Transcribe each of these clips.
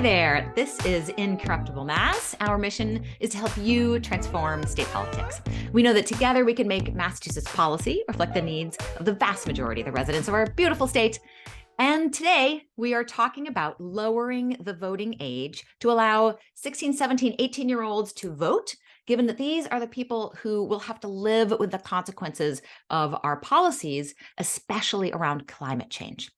Hi there, this is Incorruptible Mass. Our mission is to help you transform state politics. We know that together we can make Massachusetts policy reflect the needs of the vast majority of the residents of our beautiful state. And today we are talking about lowering the voting age to allow 16, 17, 18-year-olds to vote, given that these are the people who will have to live with the consequences of our policies, especially around climate change.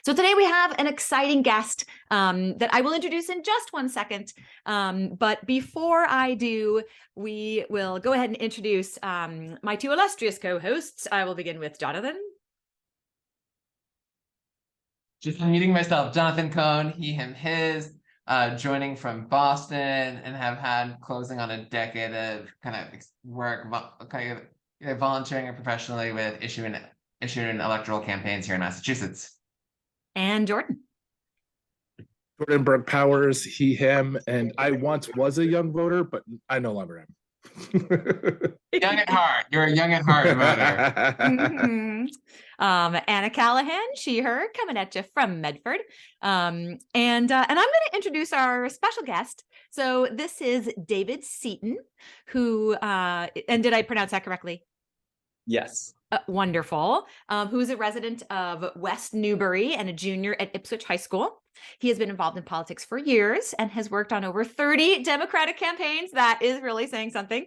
So today we have an exciting guest that I will introduce in just one second. But before I do, we will go ahead and introduce my two illustrious co-hosts. I will begin with Jonathan. Just unmuting myself, Jonathan Cohn, he, him, his, joining from Boston and have had closing on a decade of kind of work, kind of volunteering and professionally with issuing electoral campaigns here in Massachusetts. And Jordan. Jordan Burke Powers, he, him, and I once was a young voter, but I no longer am. Young at heart. You're a young at heart voter. Mm-hmm. Anna Callahan, she, her, coming at you from Medford. And I'm going to introduce our special guest. So this is David Seaton, who, and did I pronounce that correctly? Yes. Wonderful. Who's a resident of West Newbury and a junior at Ipswich High School. He has been involved in politics for years and has worked on over 30 Democratic campaigns. That is really saying something.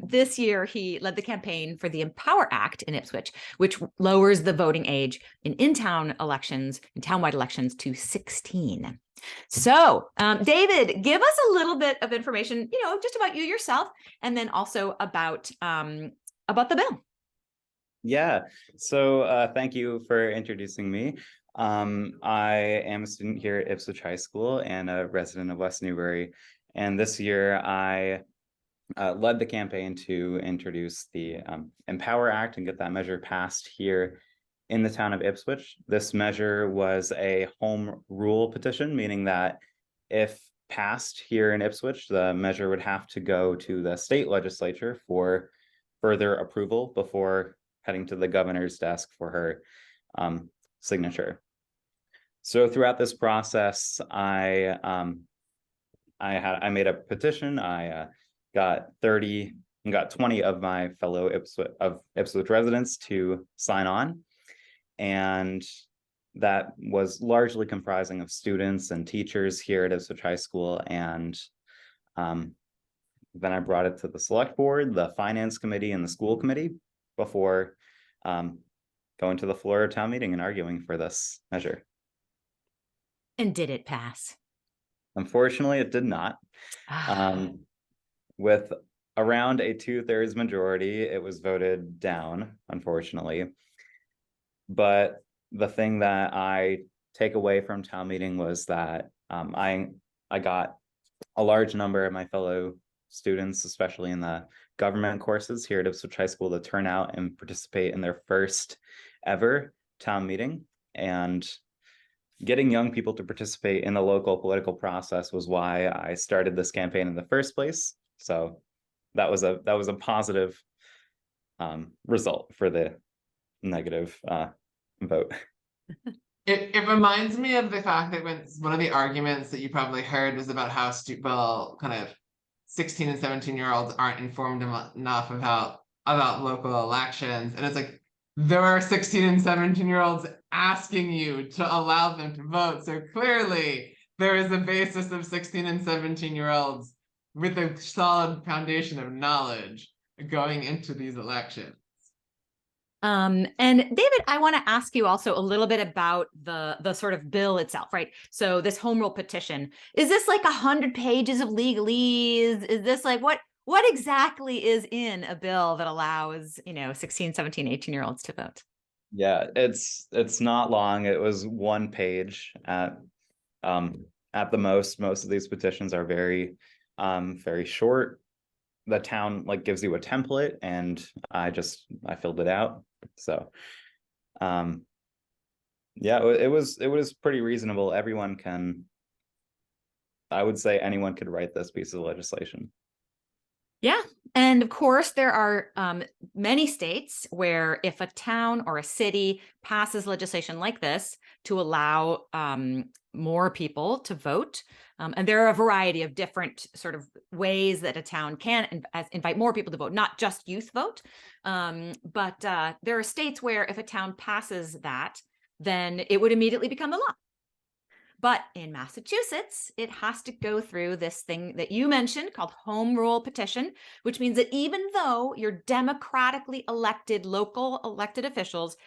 This year, he led the campaign for the Empower Act in Ipswich, which lowers the voting age in in-town elections, in townwide elections, to 16. So, David, give us a little bit of information, just about you yourself, and then also about the bill. Yeah, so thank you for introducing me. I am a student here at Ipswich High School and a resident of West Newbury. And this year I led the campaign to introduce the Empower Act and get that measure passed here in the town of Ipswich. This measure was a home rule petition, meaning that if passed here in Ipswich, the measure would have to go to the state legislature for further approval before heading to the governor's desk for her signature. So throughout this process, I made a petition. I got 20 of my fellow Ipswich residents to sign on, and that was largely comprising of students and teachers here at Ipswich High School. And then I brought it to the select board, the finance committee, and the school committee before going to the floor of town meeting and arguing for this measure. And did it pass? Unfortunately, it did not. With around a 2/3 majority, it was voted down, unfortunately. But the thing that I take away from town meeting was that I got a large number of my fellow students, especially in the government courses here at Ipswich High School, to turn out and participate in their first ever town meeting. And getting young people to participate in the local political process was why I started this campaign in the first place. So that was a positive result for the negative vote. It reminds me of the fact that when one of the arguments that you probably heard was about how kind of 16 and 17-year-olds aren't informed enough about local elections. And it's like, there are 16 and 17-year-olds asking you to allow them to vote. So clearly there is a basis of 16 and 17-year-olds with a solid foundation of knowledge going into these elections. And David, I want to ask you also a little bit about the sort of bill itself, right? So this home rule petition, is this like 100 pages of legalese? Is this like what exactly is in a bill that allows, 16, 17, 18-year-olds to vote? Yeah, it's not long. It was 1 page at the most. Most of these petitions are very very short. The town gives you a template, and I filled it out. So yeah, it was pretty reasonable. I would say anyone could write this piece of legislation. Yeah. And of course, there are many states where if a town or a city passes legislation like this to allow more people to vote. And there are a variety of different sort of ways that a town can invite more people to vote, not just youth vote. But there are states where if a town passes that, then it would immediately become the law. But in Massachusetts, it has to go through this thing that you mentioned called Home Rule Petition, which means that even though your democratically elected local elected officials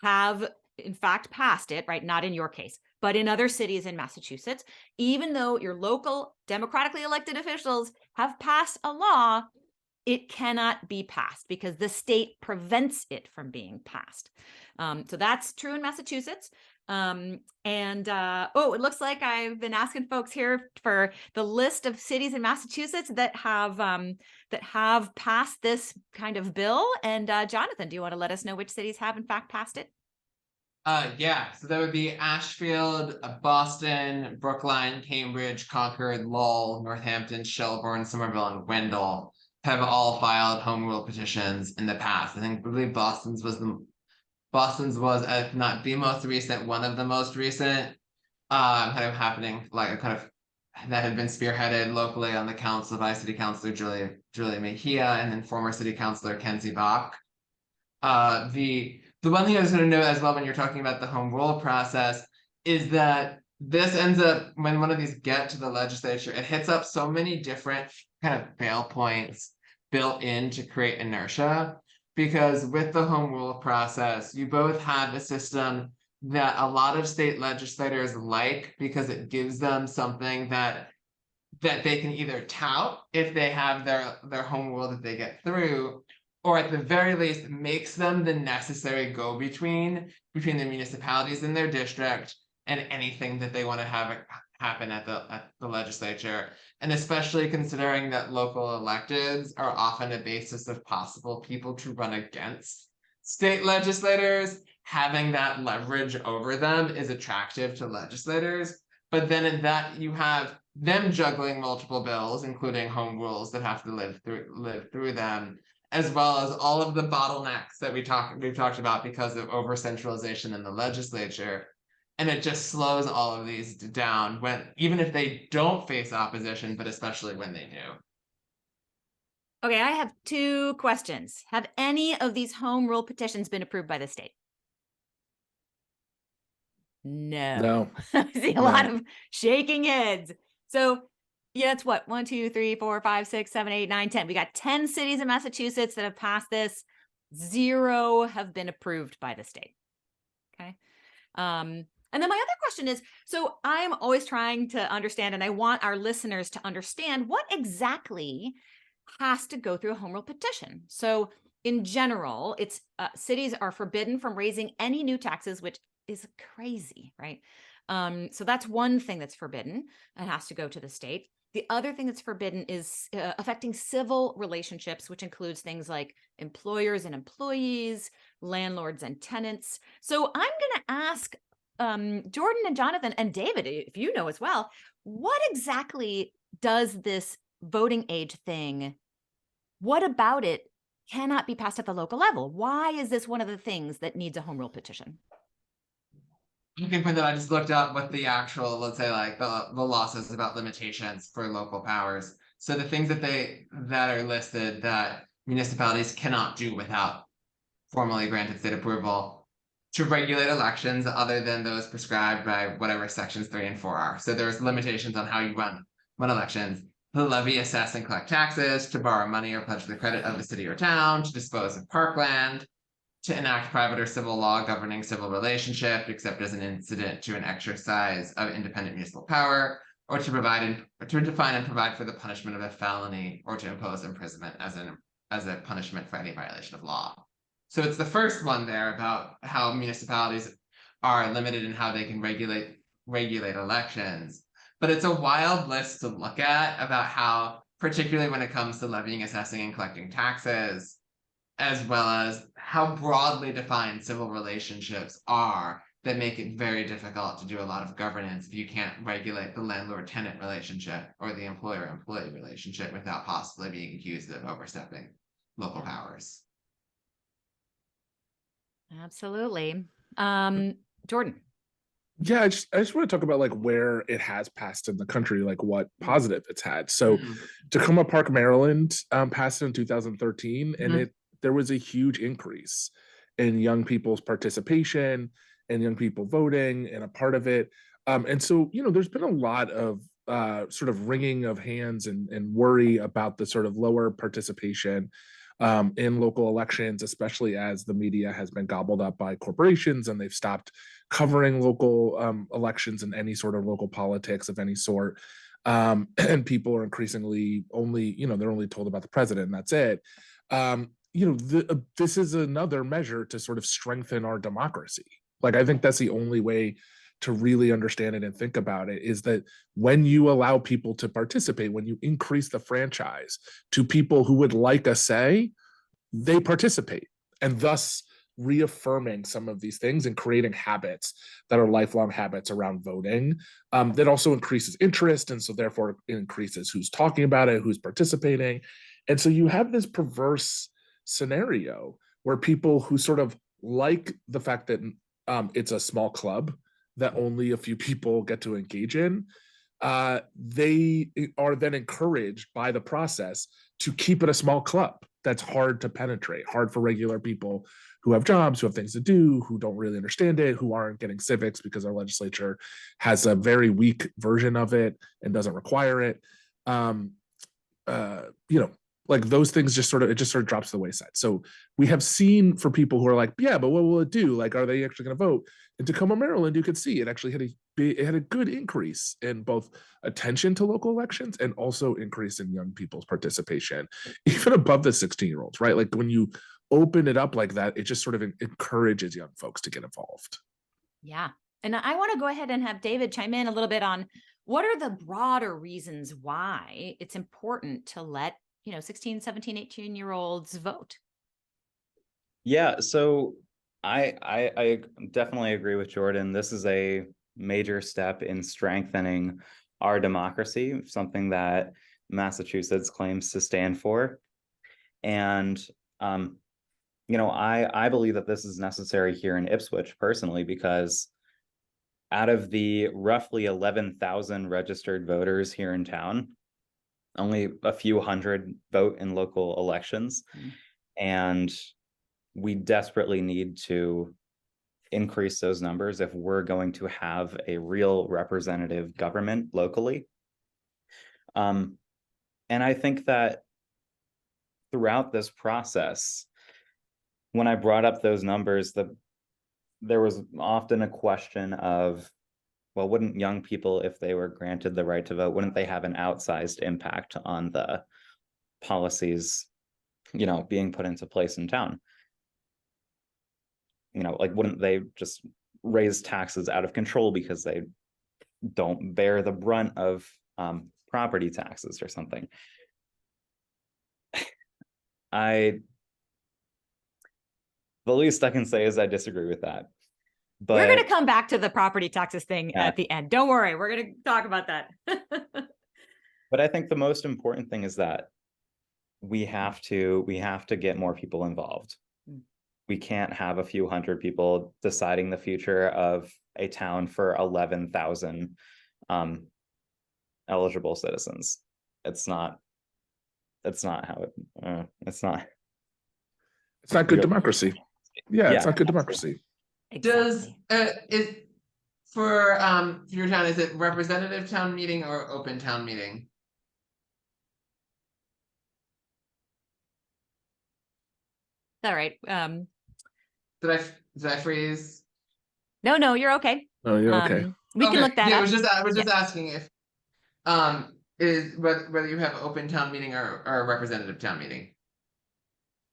have in fact passed it, right? Not in your case, but in other cities in Massachusetts, even though your local democratically elected officials have passed a law, it cannot be passed because the state prevents it from being passed. So that's true in Massachusetts. Oh, it looks like I've been asking folks here for the list of cities in Massachusetts that have passed this kind of bill. And Jonathan, do you want to let us know which cities have in fact passed it? Yeah, so that would be Ashfield, Boston, Brookline, Cambridge, Concord, Lowell, Northampton, Shelburne, Somerville, and Wendell have all filed home rule petitions in the past. I believe Boston's was, if not the most recent, one of the most recent, kind of happening, like kind of that had been spearheaded locally on the council by City Councilor Julia Mejia and then former City Councilor Kenzie Bach. The one thing I was going to note as well when you're talking about the home rule process is that this ends up, when one of these get to the legislature, it hits up so many different kind of fail points built in to create inertia. Because with the home rule process, you both have a system that a lot of state legislators like because it gives them something that they can either tout if they have their home rule that they get through, or at the very least makes them the necessary go-between between the municipalities in their district and anything that they want to have happen at the legislature. And especially considering that local electeds are often a basis of possible people to run against state legislators, having that leverage over them is attractive to legislators. But then in that you have them juggling multiple bills, including home rules that have to live through them, as well as all of the bottlenecks that we've talked about because of over centralization in the legislature. And it just slows all of these down even if they don't face opposition, but especially when they do. Okay, I have two questions. Have any of these home rule petitions been approved by the state? No. I see a lot of shaking heads. So yeah, it's what? 1, 2, 3, 4, 5, 6, 7, 8, 9, 10. We got 10 cities in Massachusetts that have passed this. 0 have been approved by the state. Okay. And then my other question is, so I'm always trying to understand, and I want our listeners to understand what exactly has to go through a home rule petition. So in general, it's cities are forbidden from raising any new taxes, which is crazy, right? So that's one thing that's forbidden and has to go to the state. The other thing that's forbidden is affecting civil relationships, which includes things like employers and employees, landlords and tenants. So I'm going to ask Jordan and Jonathan and David, if you know as well, what exactly does this voting age thing, what about it cannot be passed at the local level? Why is this one of the things that needs a home rule petition? You can point that I just looked up what the actual, let's say, like the law says about limitations for local powers. So the things that are listed that municipalities cannot do without formally granted state approval to regulate elections other than those prescribed by whatever sections 3 and 4 are. So there's limitations on how you run elections, to levy, assess, and collect taxes, to borrow money or pledge the credit of the city or town, to dispose of parkland, to enact private or civil law governing civil relationship, except as an incident to an exercise of independent municipal power, or to define and provide for the punishment of a felony, or to impose imprisonment as a punishment for any violation of law. So it's the first one there about how municipalities are limited in how they can regulate elections. But it's a wild list to look at about how, particularly when it comes to levying, assessing, and collecting taxes, as well as how broadly defined civil relationships are that make it very difficult to do a lot of governance if you can't regulate the landlord-tenant relationship or the employer-employee relationship without possibly being accused of overstepping local powers. Absolutely. Jordan. Yeah, I just want to talk about like where it has passed in the country, like what positive it's had. So Tacoma Park, Maryland, passed in 2013, and Mhm. there was a huge increase in young people's participation and young people voting and a part of it. And so, there's been a lot of sort of wringing of hands and worry about the sort of lower participation in local elections, especially as the media has been gobbled up by corporations and they've stopped covering local elections and any sort of local politics of any sort. And people are increasingly only, they're only told about the president and that's it. This is another measure to sort of strengthen our democracy. Like, I think that's the only way to really understand it and think about it, is that when you allow people to participate, when you increase the franchise to people who would like a say, they participate, and thus reaffirming some of these things and creating habits that are lifelong habits around voting, that also increases interest, and so therefore increases who's talking about it, who's participating. And so you have this perverse scenario where people who sort of like the fact that it's a small club that only a few people get to engage in, they are then encouraged by the process to keep it a small club that's hard to penetrate, hard for regular people who have jobs, who have things to do, who don't really understand it, who aren't getting civics because our legislature has a very weak version of it and doesn't require it. Um, like those things just sort of drops to the wayside. So we have seen, for people who are like, yeah, but what will it do? Like, are they actually going to vote? In Tacoma, Maryland, you could see it actually had a good increase in both attention to local elections and also increase in young people's participation, even above the 16-year-olds, right? Like, when you open it up like that, it just sort of encourages young folks to get involved. Yeah. And I want to go ahead and have David chime in a little bit on what are the broader reasons why it's important to let 16, 17, 18-year-olds vote. Yeah, so I definitely agree with Jordan. This is a major step in strengthening our democracy, something that Massachusetts claims to stand for. And I believe that this is necessary here in Ipswich personally, because out of the roughly 11,000 registered voters here in town, only a few hundred vote in local elections. And we desperately need to increase those numbers if we're going to have a real representative government locally. And I think that throughout this process, when I brought up those numbers, there was often a question of, well, wouldn't young people, if they were granted the right to vote, wouldn't they have an outsized impact on the policies, being put into place in town? Like, wouldn't they just raise taxes out of control because they don't bear the brunt of property taxes or something? The least I can say is I disagree with that. But we're going to come back to the property taxes thing Yeah. at the end. Don't worry. We're going to talk about that. But I think the most important thing is that we have to get more people involved. We can't have a few hundred people deciding the future of a town for 11,000 eligible citizens. It's not how it's not good democracy. Yeah, it's not good democracy. Does is for your town, is it representative town meeting or open town meeting? All right. Did I freeze? No, you're okay. Oh, you're okay. We can look that yeah, up. I was just asking if is whether you have open town meeting or a representative town meeting.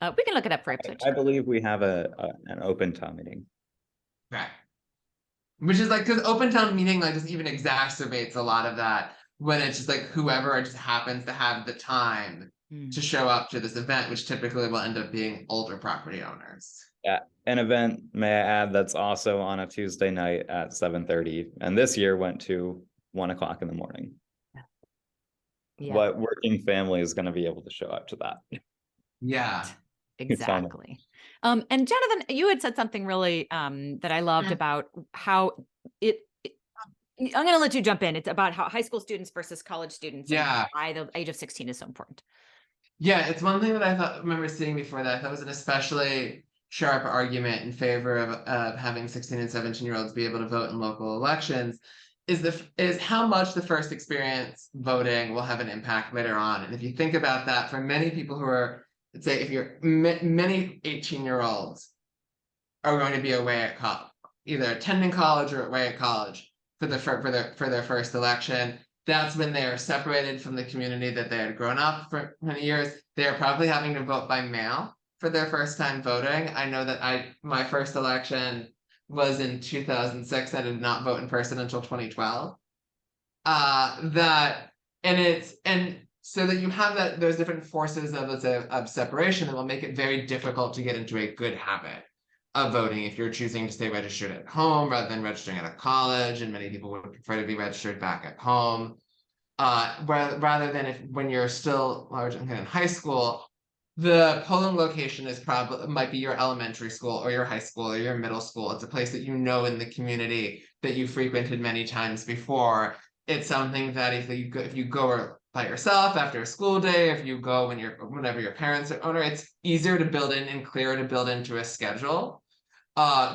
We can look it up for Ipswich. I believe we have an open town meeting. Okay. Which is like, because open town meeting like just even exacerbates a lot of that when it's just like whoever just happens to have the time to show up to this event, which typically will end up being older property owners. Yeah, an event, may I add, that's also on a Tuesday night at 7:30, and this year went to 1 o'clock in the morning. Yeah. What working family is going to be able to show up to that? Yeah. Exactly. And Jonathan, you had said something really that I loved about how I'm going to let you jump in. It's about how high school students versus college students. And Yeah. why the age of 16 is so important. Yeah, it's one thing that I remember seeing before that I thought was an especially sharp argument in favor of having 16 and 17-year-olds be able to vote in local elections is how much the first experience voting will have an impact later on. And if you think about that, for many people who are, let's say, if you're many 18-year-olds are going to be away at college, either attending college or away at college for their first election. That's when they are separated from the community that they had grown up for many years. They are probably having to vote by mail for their first time voting. I know that my first election was in 2006. I did not vote in person until 2012. And so that you have those different forces of, let's say, of separation that will make it very difficult to get into a good habit of voting if you're choosing to stay registered at home rather than registering at a college, and many people would prefer to be registered back at home. Rather than when you're still large and in high school, the polling location might be your elementary school or your high school or your middle school. It's a place that you know in the community that you frequented many times before. It's something that if you go by yourself after a school day, if you go whenever your parents are owner, it's easier to build in and clearer to build into a schedule.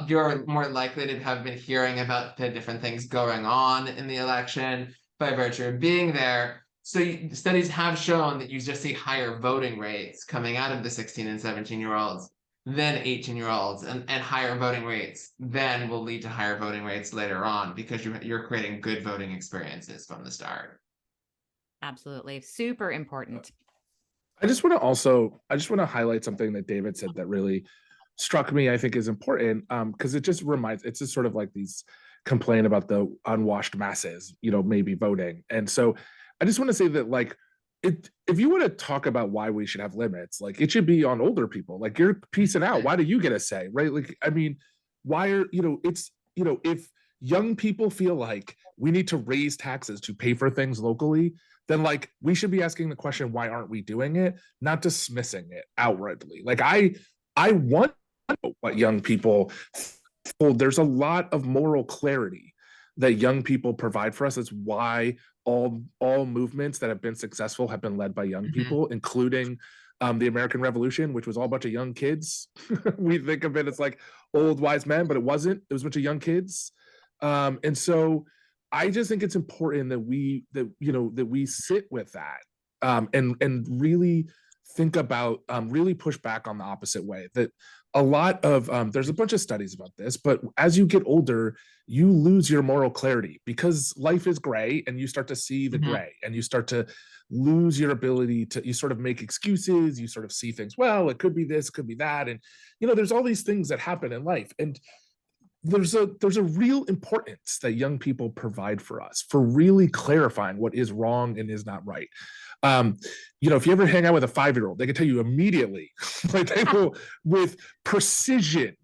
You're more likely to have been hearing about the different things going on in the election by virtue of being there. So studies have shown that you just see higher voting rates coming out of the 16 and 17-year-olds than 18-year-olds, and higher voting rates then will lead to higher voting rates later on because you're creating good voting experiences from the start. Absolutely. Super important. I just want to highlight something that David said that really struck me, I think is important, because it's just sort of like these complain about the unwashed masses, maybe voting. And so I just want to say that, like, if you want to talk about why we should have limits, like, it should be on older people. Like, you're piecing out. Why do you get a say, right? Like, I mean, why are, if young people feel like we need to raise taxes to pay for things locally, then, like, we should be asking the question, why aren't we doing it? Not dismissing it outrightly. Like, I want what young people hold. There's a lot of moral clarity that young people provide for us. It's why all movements that have been successful have been led by young people, including the American Revolution, which was all a bunch of young kids. We think of it as like old wise men, but it wasn't. It was a bunch of young kids. And so I just think it's important that we sit with that, and really think about, really push back on the opposite way. That a lot of there's a bunch of studies about this, but as you get older, you lose your moral clarity because life is gray, and you start to see the gray, and you start to lose your ability to, you sort of make excuses, you sort of see things, well, it could be this, could be that, and there's all these things that happen in life, and there's a real importance that young people provide for us for really clarifying what is wrong and is not right. If you ever hang out with a 5-year-old, they can tell you immediately, like, they will with precision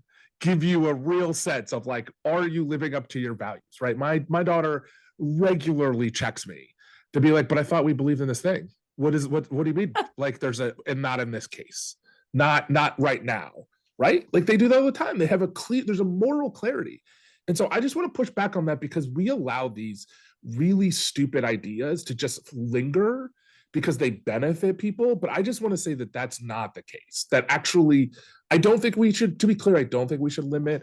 give you a real sense of, like, are you living up to your values, right? My daughter regularly checks me to be like, but I thought we believed in this thing. What do you mean? Like, and not in this case, not right now, right? Like, they do that all the time. They have there's a moral clarity. And so I just want to push back on that, because we allow these really stupid ideas to just linger because they benefit people. But I just want to say that that's not the case. That actually, I don't think we should, to be clear, I don't think we should limit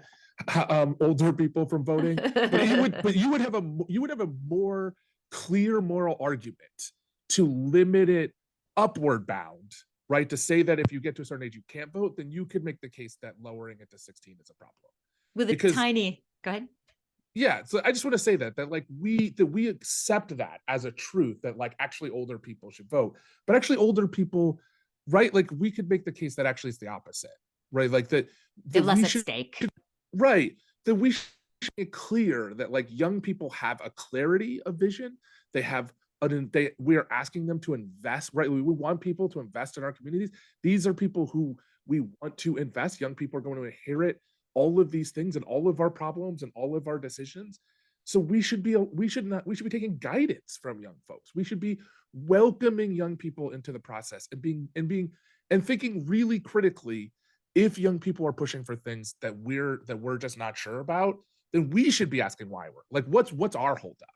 older people from voting. But you would have a more clear moral argument to limit it upward bound, right? To say that if you get to a certain age, you can't vote, then you could make the case that lowering it to 16 is a problem. Go ahead. Yeah, so I just want to say that like we accept that as a truth, that, like, actually older people should vote, but actually older people, right? Like, we could make the case that actually it's the opposite, right? Like that less at stake, right? That we should make clear that, like, young people have a clarity of vision. They have we are asking them to invest, right? We want people to invest in our communities. These are people who we want to invest. Young people are going to inherit all of these things and all of our problems and all of our decisions. So we should be taking guidance from young folks. We should be welcoming young people into the process and thinking really critically. If young people are pushing for things that we're just not sure about, then we should be asking why we're like, what's our holdup,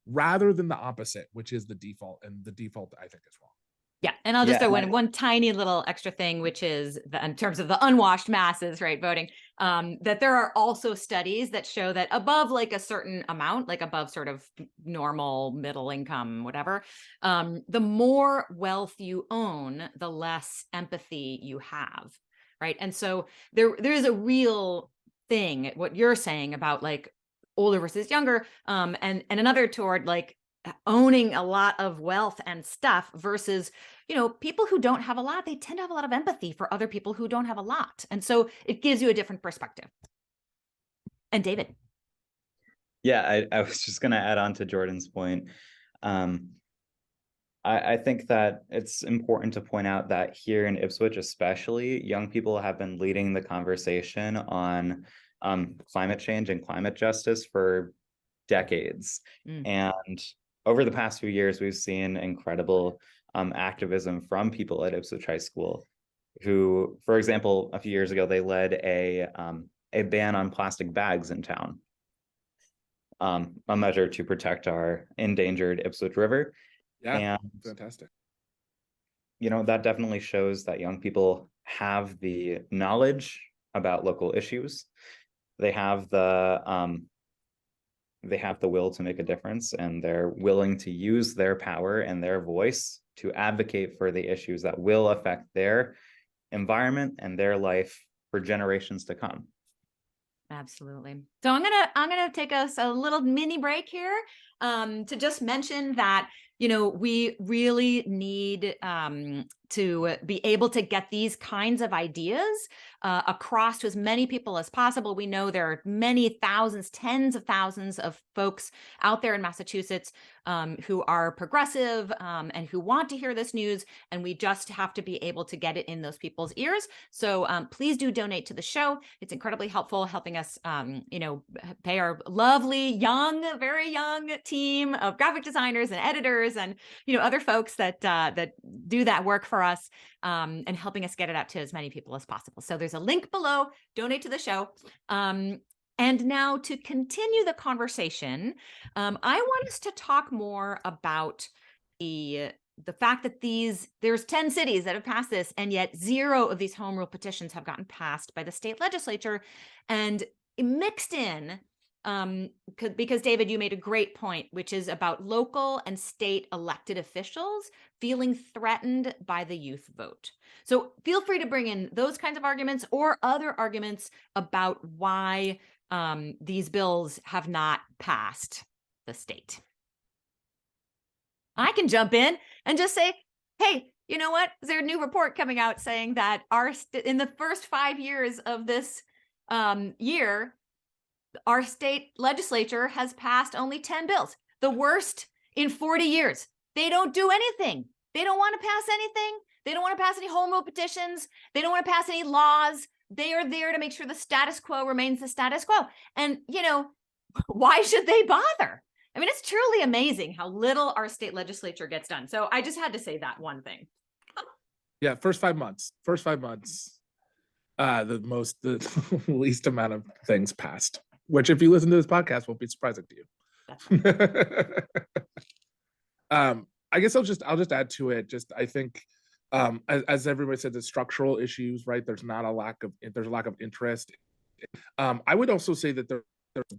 rather than the opposite, which is the default, and the default I think is wrong. Yeah, and I'll just Yeah, throw and in one tiny little extra thing, which is in terms of the unwashed masses, right, voting, that there are also studies that show that above like a certain amount, like above sort of normal middle income, whatever, the more wealth you own, the less empathy you have, right? And so there is a real thing, what you're saying about like older versus younger, and another toward like owning a lot of wealth and stuff versus, you know, people who don't have a lot, they tend to have a lot of empathy for other people who don't have a lot. And so it gives you a different perspective. And David. Yeah, I was just going to add on to Jordan's point. I think that it's important to point out that here in Ipswich, especially, young people have been leading the conversation on climate change and climate justice for decades. And over the past few years, we've seen incredible activism from people at Ipswich High School who, for example, a few years ago, they led a ban on plastic bags in town, a measure to protect our endangered Ipswich River. Yeah, and fantastic. You know, that definitely shows that young people have the knowledge about local issues. They have the will to make a difference, and they're willing to use their power and their voice to advocate for the issues that will affect their environment and their life for generations to come. Absolutely. So I'm gonna take us a little mini break here to just mention that, you know, we really need to be able to get these kinds of ideas across to as many people as possible. We know there are many thousands, tens of thousands of folks out there in Massachusetts who are progressive and who want to hear this news, and we just have to be able to get it in those people's ears. So please do donate to the show. It's incredibly helpful, helping us, you know, pay our lovely, young, very young team of graphic designers and editors and, you know, other folks that do that work for us, and helping us get it out to as many people as possible. So there's a link below, donate to the show. And now to continue the conversation, I want us to talk more about the fact that there's 10 cities that have passed this, and yet 0 of these home rule petitions have gotten passed by the state legislature. And mixed in, because David, you made a great point, which is about local and state elected officials feeling threatened by the youth vote. So feel free to bring in those kinds of arguments or other arguments about why these bills have not passed the state. I can jump in and just say, hey, you know what? There's a new report coming out saying that in the first 5 years of this year, our state legislature has passed only 10 bills, the worst in 40 years. They don't do anything. They don't want to pass anything. They don't want to pass any home rule petitions. They don't want to pass any laws. They are there to make sure the status quo remains the status quo. And, you know, why should they bother? I mean, it's truly amazing how little our state legislature gets done. So I just had to say that one thing. Yeah, first 5 months, the least amount of things passed, which if you listen to this podcast won't be surprising to you. I guess I'll just add to it. I think, as everybody said, the structural issues, right? There's a lack of interest. I would also say that there's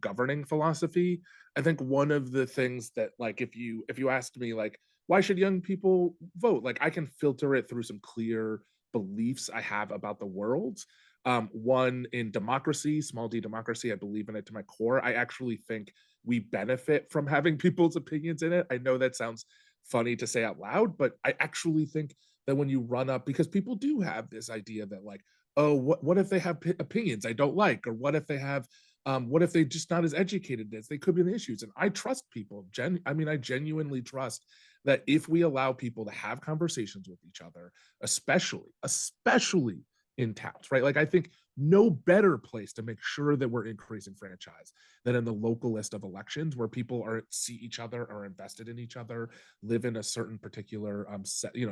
governing philosophy. I think one of the things that, like, if you asked me, like, why should young people vote? Like, I can filter it through some clear beliefs I have about the world. One, in democracy, small d democracy, I believe in it to my core. I actually think we benefit from having people's opinions in it. I know that sounds funny to say out loud, but I actually think that when you run up, because people do have this idea that, like, oh, what if they have opinions I don't like, or what if they have what if they're just not as educated as they could be in the issues? And I trust people. I genuinely trust that if we allow people to have conversations with each other, especially in towns, right? Like, I think no better place to make sure that we're increasing franchise than in the local list of elections, where people see each other, are invested in each other, live in a certain particular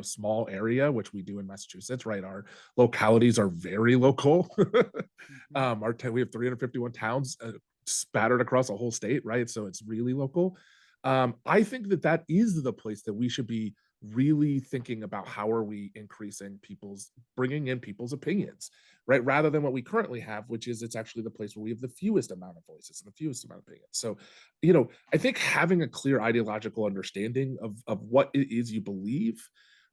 small area, which we do in Massachusetts, right? Our localities are very local. We have 351 towns spattered across a whole state, right? So it's really local. I think that that is the place that we should be really thinking about how are we increasing bringing in people's opinions, right? Rather than what we currently have, which is it's actually the place where we have the fewest amount of voices and the fewest amount of opinions. So, I think having a clear ideological understanding of what it is you believe,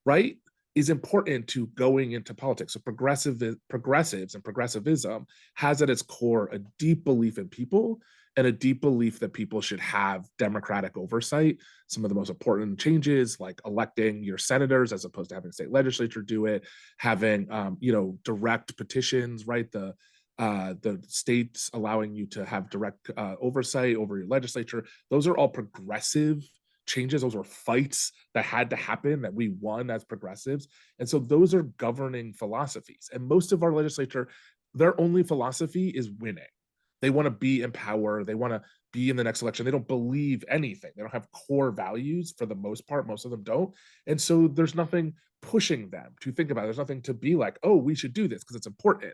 right, is important to going into politics. So progressives and progressivism has at its core a deep belief in people and a deep belief that people should have democratic oversight. Some of the most important changes, like electing your senators as opposed to having state legislature do it, having direct petitions, right? The states allowing you to have direct oversight over your legislature. Those are all progressive changes. Those were fights that had to happen that we won as progressives. And so those are governing philosophies. And most of our legislature, their only philosophy is winning. They want to be in power. They want to be in the next election. They don't believe anything. They don't have core values for the most part. Most of them don't. And so there's nothing pushing them to think about it. There's nothing to be like, oh, we should do this because it's important,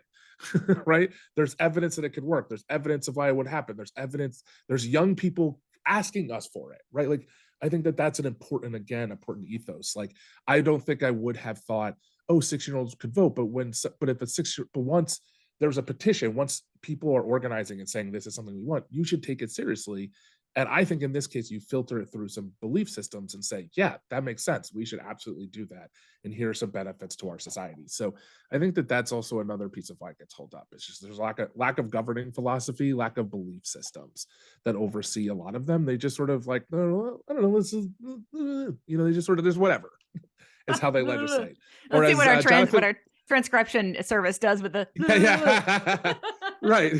right? There's evidence that it could work. There's evidence of why it would happen. There's evidence. There's young people asking us for it, right? Like, I think that that's an important ethos. Like, I don't think I would have thought, oh, 6-year-olds could vote, but once there's a petition, once people are organizing and saying this is something we want, you should take it seriously. And I think in this case, you filter it through some belief systems and say, yeah, that makes sense. We should absolutely do that. And here are some benefits to our society. So I think that that's also another piece of why it gets held up. It's just there's lack of governing philosophy, lack of belief systems that oversee a lot of them. They just sort of like, no, I don't know, this is, they just sort of, there's whatever. It's how they legislate. Let's see what our transcription service does with the right.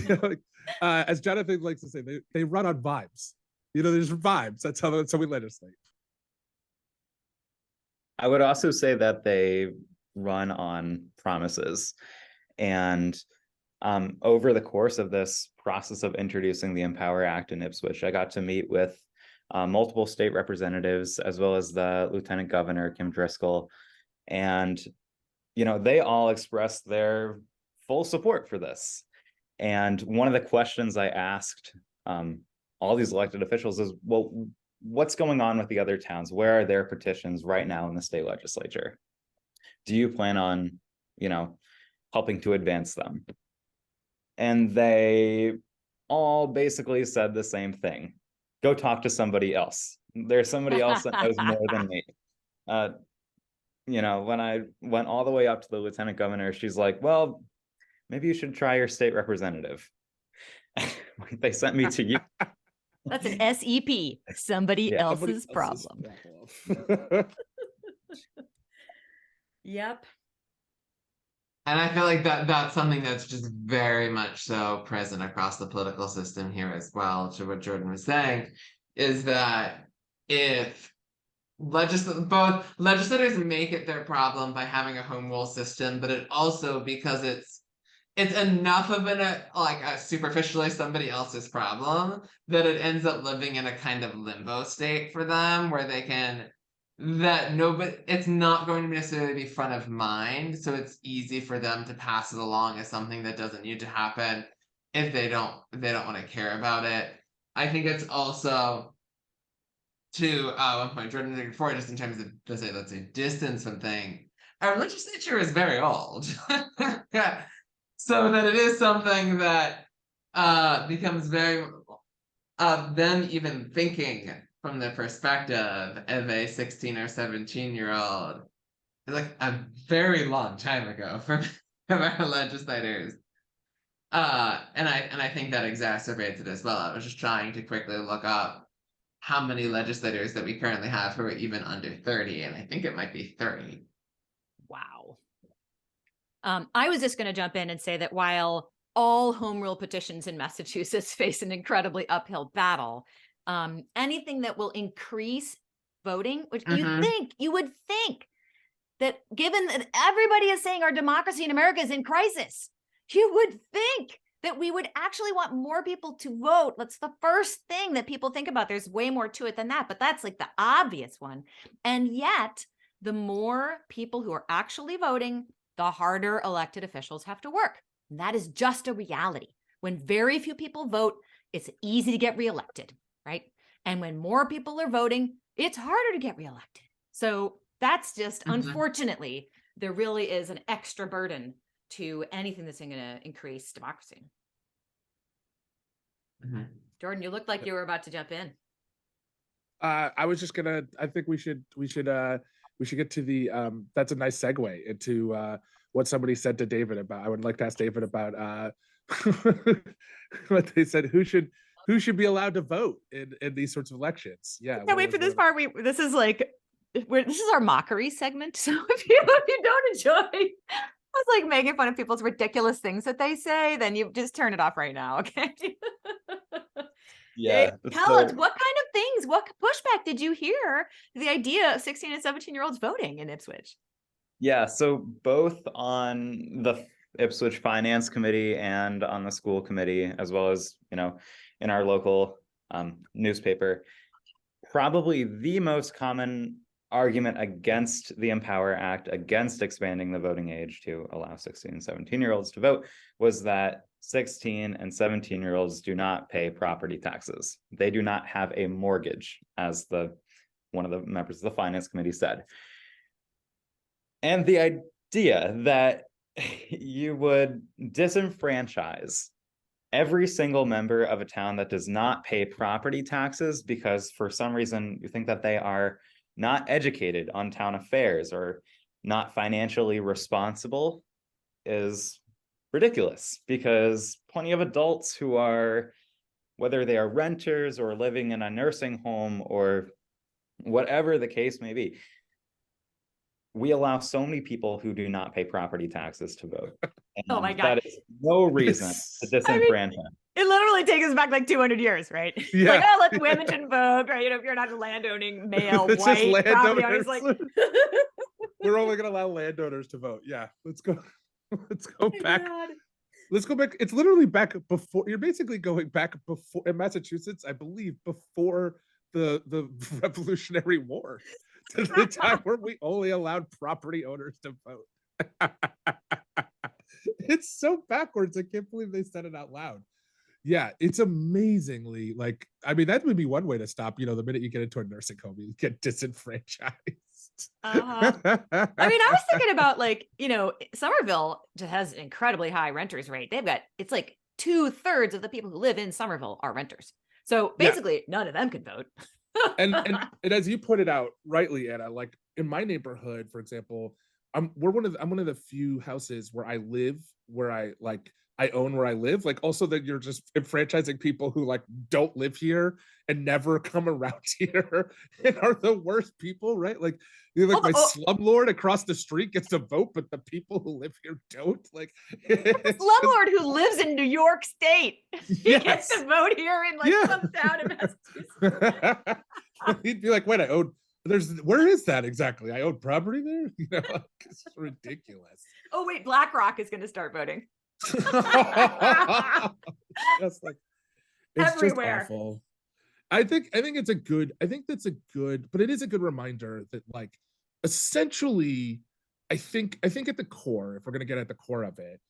As Jonathan likes to say, they run on vibes. There's vibes. That's how we legislate. I would also say that they run on promises. And over the course of this process of introducing the Empower Act in Ipswich, I got to meet with multiple state representatives, as well as the Lieutenant Governor, Kim Driscoll. And, they all expressed their full support for this. And one of the questions I asked all these elected officials is, well, what's going on with the other towns? Where are their petitions right now in the state legislature? Do you plan on, helping to advance them? And they all basically said the same thing. Go talk to somebody else. There's somebody else that knows more than me. When I went all the way up to the Lieutenant Governor, she's like, well, maybe you should try your state representative. They sent me to you. That's an SEP, somebody else's problem. Yep. And I feel like that's something that's just very much so present across the political system here as well, to what Jordan was saying, is that if both legislators make it their problem by having a home rule system, but it also, because it's enough of a superficially somebody else's problem, that it ends up living in a kind of limbo state for them, where it's not going to necessarily be front of mind, so it's easy for them to pass it along as something that doesn't need to happen if they don't want to care about it. I think it's also, to one point Jordan did before, just in terms of, let's say distance from thing, our legislature is very old. Yeah. So that it is something that becomes very them even thinking from the perspective of a 16 or 17-year-old, like a very long time ago from our legislators. And I think that exacerbates it as well. I was just trying to quickly look up how many legislators that we currently have who are even under 30, and I think it might be 30. Wow. I was just going to jump in and say that while all home rule petitions in Massachusetts face an incredibly uphill battle, anything that will increase voting, which you would think that, given that everybody is saying our democracy in America is in crisis, you would think that we would actually want more people to vote. That's the first thing that people think about. There's way more to it than that, but that's like the obvious one. And yet, the more people who are actually voting, the harder elected officials have to work. And that is just a reality. When very few people vote, it's easy to get reelected, right? And when more people are voting, it's harder to get reelected. So that's just, unfortunately, there really is an extra burden to anything that's going to increase democracy. Jordan, you looked like you were about to jump in. I was just gonna. I think we should get to the. That's a nice segue into what somebody said to David about. I would like to ask David about what they said. Who should be allowed to vote in these sorts of elections? Yeah. Can't wait for this part. This is like, this is our mockery segment. So if you don't enjoy us like making fun of people's ridiculous things that they say, then you just turn it off right now, okay? Yeah. Tell us, what kind of things, what pushback did you hear to the idea of 16 and 17-year-olds voting in Ipswich? Yeah, so both on the Ipswich Finance Committee and on the school committee, as well as, in our local newspaper, probably the most common argument against the Empower Act, against expanding the voting age to allow 16 and 17-year-olds to vote, was that 16 and 17-year-olds do not pay property taxes. They do not have a mortgage, as one of the members of the Finance Committee said. And the idea that you would disenfranchise every single member of a town that does not pay property taxes because for some reason you think that they are not educated on town affairs or not financially responsible is ridiculous, because plenty of adults who are, whether they are renters or living in a nursing home or whatever the case may be, we allow so many people who do not pay property taxes to vote. And oh my God. that is no reason to disenfranchise. It literally takes us back like 200 years, right? Yeah. Like, oh, let the women should vote, right? If you're not a landowning male, It's just white property landowners. owner, like We're only gonna allow landowners to vote. Yeah, let's go. Let's go back. God. Let's go back. It's literally back before. You're basically going back before in Massachusetts, I believe, before the Revolutionary War, to the time where we only allowed property owners to vote. It's so backwards. I can't believe they said it out loud. Yeah, it's amazingly like, I mean, that would be one way to stop, the minute you get into a nursing home, you get disenfranchised. I mean, I was thinking about like, Somerville just has an incredibly high renters rate. It's like 2/3 of the people who live in Somerville are renters. So basically none of them can vote. and as you pointed out rightly, Anna, like in my neighborhood, for example, I'm one of the few houses where I live, where I own where I live. Like also that you're just enfranchising people who like don't live here and never come around here and are the worst people, right? Like my slumlord across the street gets to vote, but the people who live here don't. Like slumlord who lives in New York State, he gets to vote here in like some town in Massachusetts. He'd be like, wait, where is that exactly? I own property there? It's ridiculous. Oh wait, BlackRock is going to start voting. Just like it's everywhere. Just awful. I think that's a good, but it is a good reminder that like essentially I think at the core, if we're going to get at the core of it,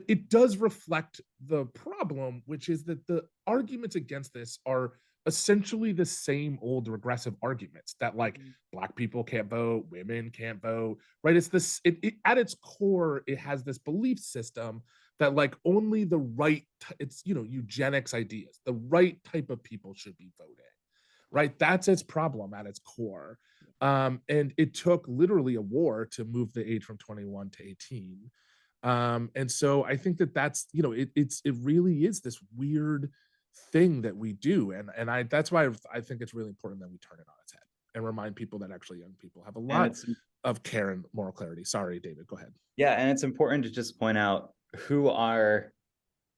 it does reflect the problem, which is that the arguments against this are essentially the same old regressive arguments that like Black people can't vote, women can't vote, right? It's this, at its core, it has this belief system that like only the right, it's, eugenics ideas, the right type of people should be voting, right? That's its problem at its core. And it took literally a war to move the age from 21 to 18. And so I think that's, it really is this weird thing that we do. And that's why I think it's really important that we turn it on its head and remind people that actually young people have a lot of care and moral clarity. Sorry, David, go ahead. Yeah, and it's important to just point out who are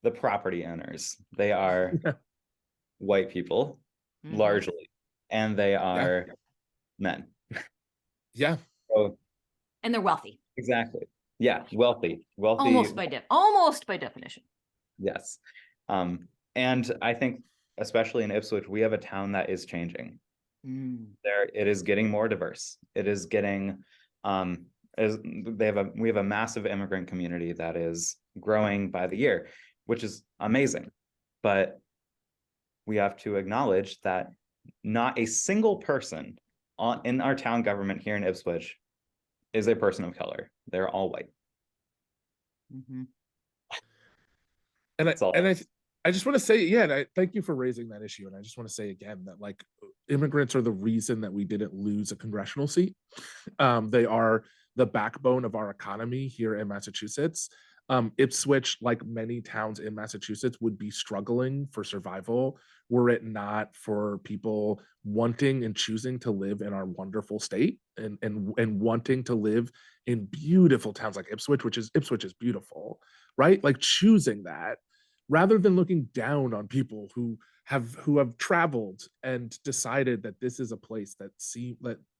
the property owners. They are white people, largely, and they are men. Yeah. So, and they're wealthy. Exactly. Yeah, wealthy. Almost by definition. Yes. And I think, especially in Ipswich, we have a town that is changing. It is getting more diverse. It is getting, we have a massive immigrant community that is growing by the year, which is amazing. But we have to acknowledge that not a single person in our town government here in Ipswich is a person of color. They're all white. Mhm. I just want to say, yeah, and I thank you for raising that issue. And I just want to say again that like immigrants are the reason that we didn't lose a congressional seat. They are the backbone of our economy here in Massachusetts. Ipswich, like many towns in Massachusetts, would be struggling for survival were it not for people wanting and choosing to live in our wonderful state and wanting to live in beautiful towns like Ipswich, Ipswich is beautiful, right? Like choosing that rather than looking down on people who have traveled and decided that this is a place that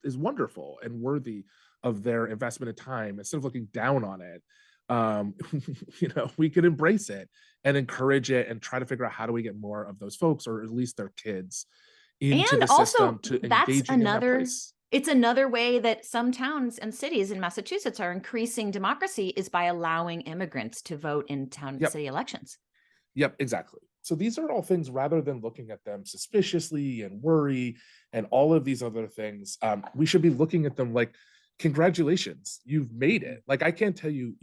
is wonderful and worthy of their investment of time. Instead of looking down on it, we could embrace it and encourage it and try to figure out how do we get more of those folks, or at least their kids, into And the also, system to that's engage in that place. It's another way that some towns and cities in Massachusetts are increasing democracy is by allowing immigrants to vote in town and city elections. Yep, exactly. So these are all things, rather than looking at them suspiciously and worry and all of these other things, we should be looking at them like, congratulations, you've made it. Like, I can't tell you,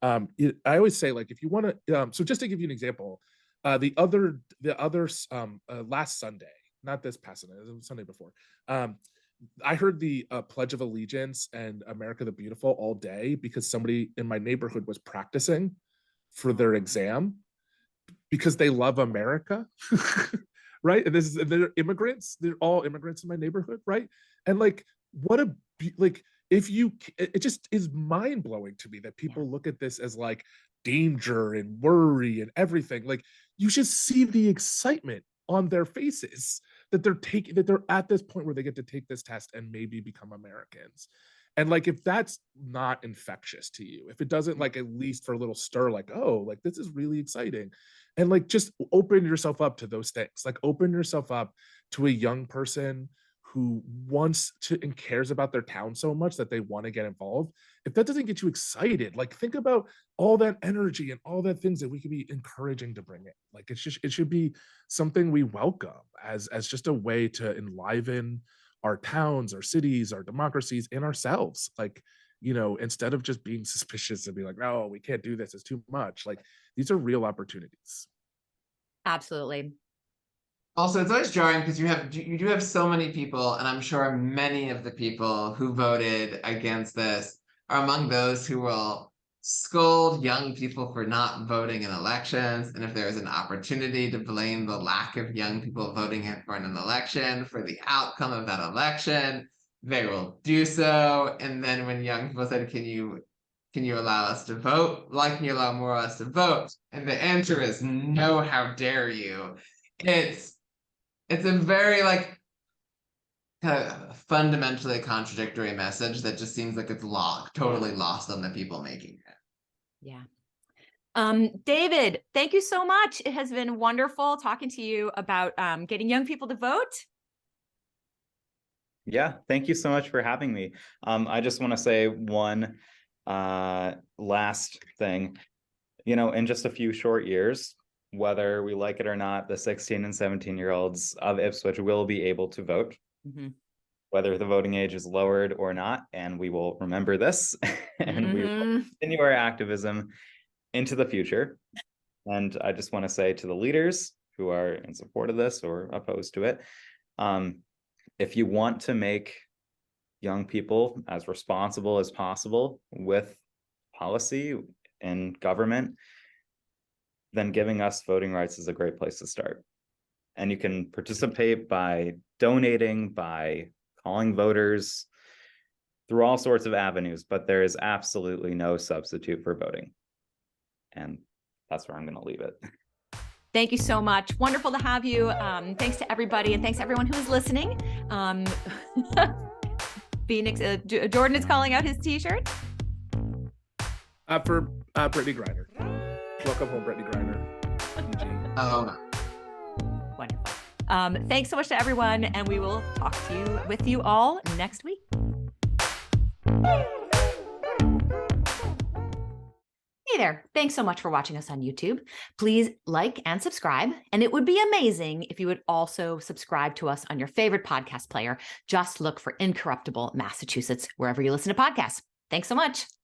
I always say, like, if you want to, so just to give you an example, the other last Sunday, not this past Sunday, the Sunday before, I heard the Pledge of Allegiance and America the Beautiful all day because somebody in my neighborhood was practicing for their exam because they love America, right? And they're immigrants. They're all immigrants in my neighborhood, right? And like, it just is mind blowing to me that people look at this as like danger and worry and everything. Like, you should see the excitement on their faces that they're at this point where they get to take this test and maybe become Americans. And like, if that's not infectious to you, if it doesn't, like, at least for a little stir, like, oh, like, this is really exciting. And like, just open yourself up to those things. Like, open yourself up to a young person who wants to and cares about their town so much that they want to get involved. If that doesn't get you excited, like, think about all that energy and all that things that we could be encouraging to bring in. Like, it should be something we welcome as just a way to enliven our towns, our cities, our democracies, and ourselves. Like, instead of just being suspicious and be like, no, we can't do this, it's too much. Like, these are real opportunities. Absolutely. Also, it's always jarring because you do have so many people, and I'm sure many of the people who voted against this are among those who will scold young people for not voting in elections. And if there is an opportunity to blame the lack of young people voting for an election for the outcome of that election, they will do so. And then when young people said, can you allow us to vote? Like, can you allow more of us to vote? And the answer is no, how dare you? It's a very, like, kind of fundamentally contradictory message that just seems like it's totally lost on the people making it. Yeah. David, thank you so much. It has been wonderful talking to you about getting young people to vote. Yeah, thank you so much for having me. I just want to say one last thing. In just a few short years, whether we like it or not, the 16 and 17-year-olds of Ipswich will be able to vote, whether the voting age is lowered or not. And we will remember this and we will continue our activism into the future. And I just want to say to the leaders who are in support of this or opposed to it, if you want to make young people as responsible as possible with policy and government, then giving us voting rights is a great place to start. And you can participate by donating, by calling voters, through all sorts of avenues, but there is absolutely no substitute for voting. And that's where I'm going to leave it. Thank you so much. Wonderful to have you. Thanks to everybody, and thanks to everyone who is listening. Phoenix, Jordan is calling out his t-shirt. For Brittany Griner. Welcome home, Brittany Griner. Oh. Wonderful. Thanks so much to everyone, and we will talk with you all next week. Hey there, thanks so much for watching us on YouTube. Please like and subscribe. And it would be amazing if you would also subscribe to us on your favorite podcast player. Just look for Incorruptible Massachusetts wherever you listen to podcasts. Thanks so much.